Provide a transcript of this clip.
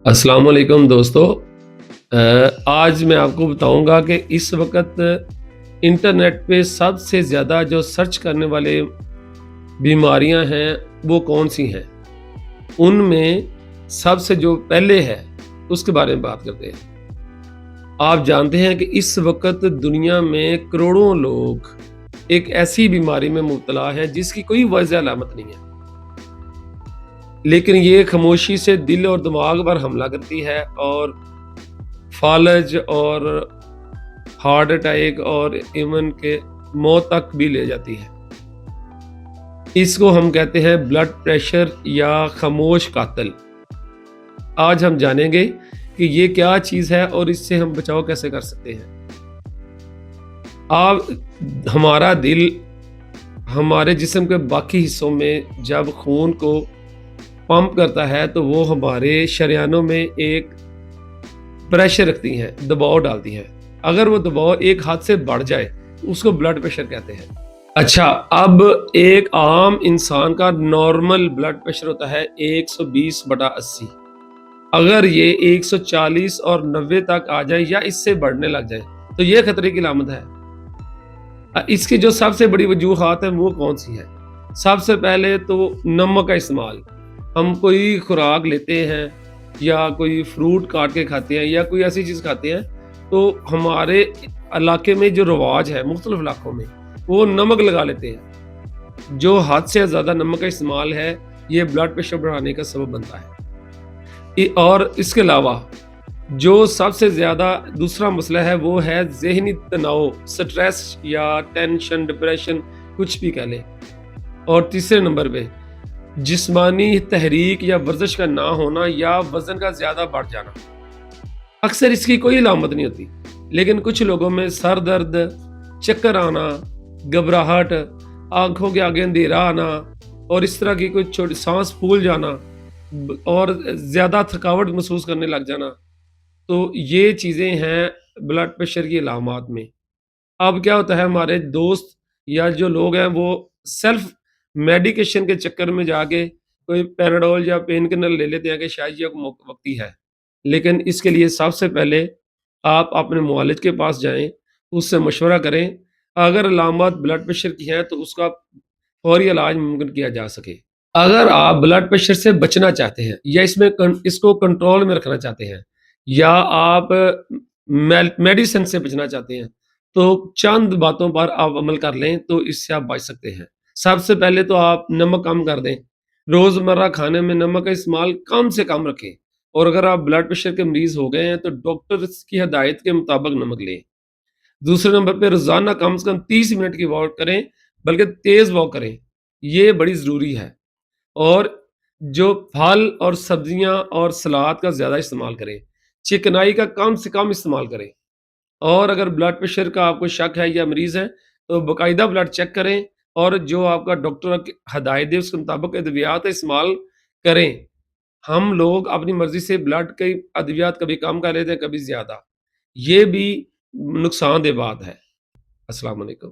अस्सलाम वालेकुम दोस्तों। आज मैं आपको बताऊंगा कि इस वक्त इंटरनेट पे सबसे ज़्यादा जो सर्च करने वाले बीमारियां हैं वो कौन सी हैं। उनमें सबसे जो पहले है उसके बारे में बात करते हैं। आप जानते हैं कि इस वक्त दुनिया में करोड़ों लोग एक ऐसी बीमारी में मुब्तला हैं जिसकी कोई वजह अलामत नहीं है, लेकिन ये खामोशी से दिल और दिमाग पर हमला करती है और फालज और हार्ट अटैक और इवन के मौत तक भी ले जाती है। इसको हम कहते हैं ब्लड प्रेशर या खामोश कातिल। आज हम जानेंगे कि ये क्या चीज़ है और इससे हम बचाव कैसे कर सकते हैं। आप हमारा दिल हमारे जिस्म के बाकी हिस्सों में जब खून को पंप करता है तो वो हमारे शरियानों में एक प्रेशर रखती हैं, दबाव डालती हैं। अगर वो दबाव एक हाथ से बढ़ जाए उसको ब्लड प्रेशर कहते हैं। अच्छा, अब एक आम इंसान का नॉर्मल ब्लड प्रेशर होता है 120/80। अगर ये 140 और 90 तक आ जाए या इससे बढ़ने लग जाए तो ये खतरे की अलामत है। इसकी जो सबसे बड़ी वजूहात है वो कौन सी है? सबसे पहले तो नमक का इस्तेमाल। हम कोई खुराक लेते हैं या कोई फ्रूट काट के खाते हैं या कोई ऐसी चीज़ खाते हैं तो हमारे इलाके में जो रवाज है मुख्तलिफ इलाकों में वो नमक लगा लेते हैं। जो हद से ज़्यादा नमक का इस्तेमाल है ये ब्लड प्रेशर बढ़ाने का सबब बनता है। और इसके अलावा जो सबसे ज़्यादा दूसरा मसला है वो है ज़हनी तनाव, स्ट्रेस या टेंशन, डिप्रेशन, कुछ भी कह लें। और तीसरे नंबर पे जिस्मानी तहरीक या वर्जिश का ना होना या वजन का ज़्यादा बढ़ जाना। अक्सर इसकी कोई अलामत नहीं होती, लेकिन कुछ लोगों में सर दर्द, चक्कर आना, घबराहट, आंखों के आगे अंधेरा आना और इस तरह की कोई छोटी सांस फूल जाना और ज़्यादा थकावट महसूस करने लग जाना, तो ये चीज़ें हैं ब्लड प्रेशर की अलामात में। अब क्या होता है, हमारे दोस्त या जो लोग हैं वो सेल्फ मेडिकेशन के चक्कर में जाके कोई पैराडोल या पेन किलर ले लेते हैं कि शायद ये वक्ती है। लेकिन इसके लिए सबसे पहले आप अपने मुआलिज के पास जाएं, उससे मशवरा करें। अगर अलामत ब्लड प्रेशर की है तो उसका फौरी इलाज मुमकिन किया जा सके। अगर आप ब्लड प्रेशर से बचना चाहते हैं या इसको कंट्रोल में रखना चाहते हैं या आप मेडिसिन से बचना चाहते हैं तो चंद बातों पर आप अमल कर लें तो इससे आप बच सकते हैं। सबसे पहले तो आप नमक कम कर दें। रोज़मर्रा खाने में नमक का इस्तेमाल कम से कम रखें और अगर आप ब्लड प्रेशर के मरीज़ हो गए हैं तो डॉक्टर की हिदायत के मुताबिक नमक लें। दूसरे नंबर पे रोज़ाना कम से कम 30 मिनट की वॉक करें, बल्कि तेज़ वॉक करें। ये बड़ी ज़रूरी है। और जो फल और सब्जियाँ और सलाद का ज़्यादा इस्तेमाल करें। चिकनाई का कम से कम इस्तेमाल करें। और अगर ब्लड प्रेशर का आपको शक है या मरीज़ हैं, तो बाकायदा ब्लड चेक करें और जो आपका डॉक्टर की हदायत दे उसके मुताबिक अद्वियात इस्तेमाल करें। हम लोग अपनी मर्ज़ी से ब्लड के अद्वियात कभी कम कर लेते हैं, कभी ज़्यादा। ये भी नुकसानदेह बात है। अस्सलाम वालेकुम।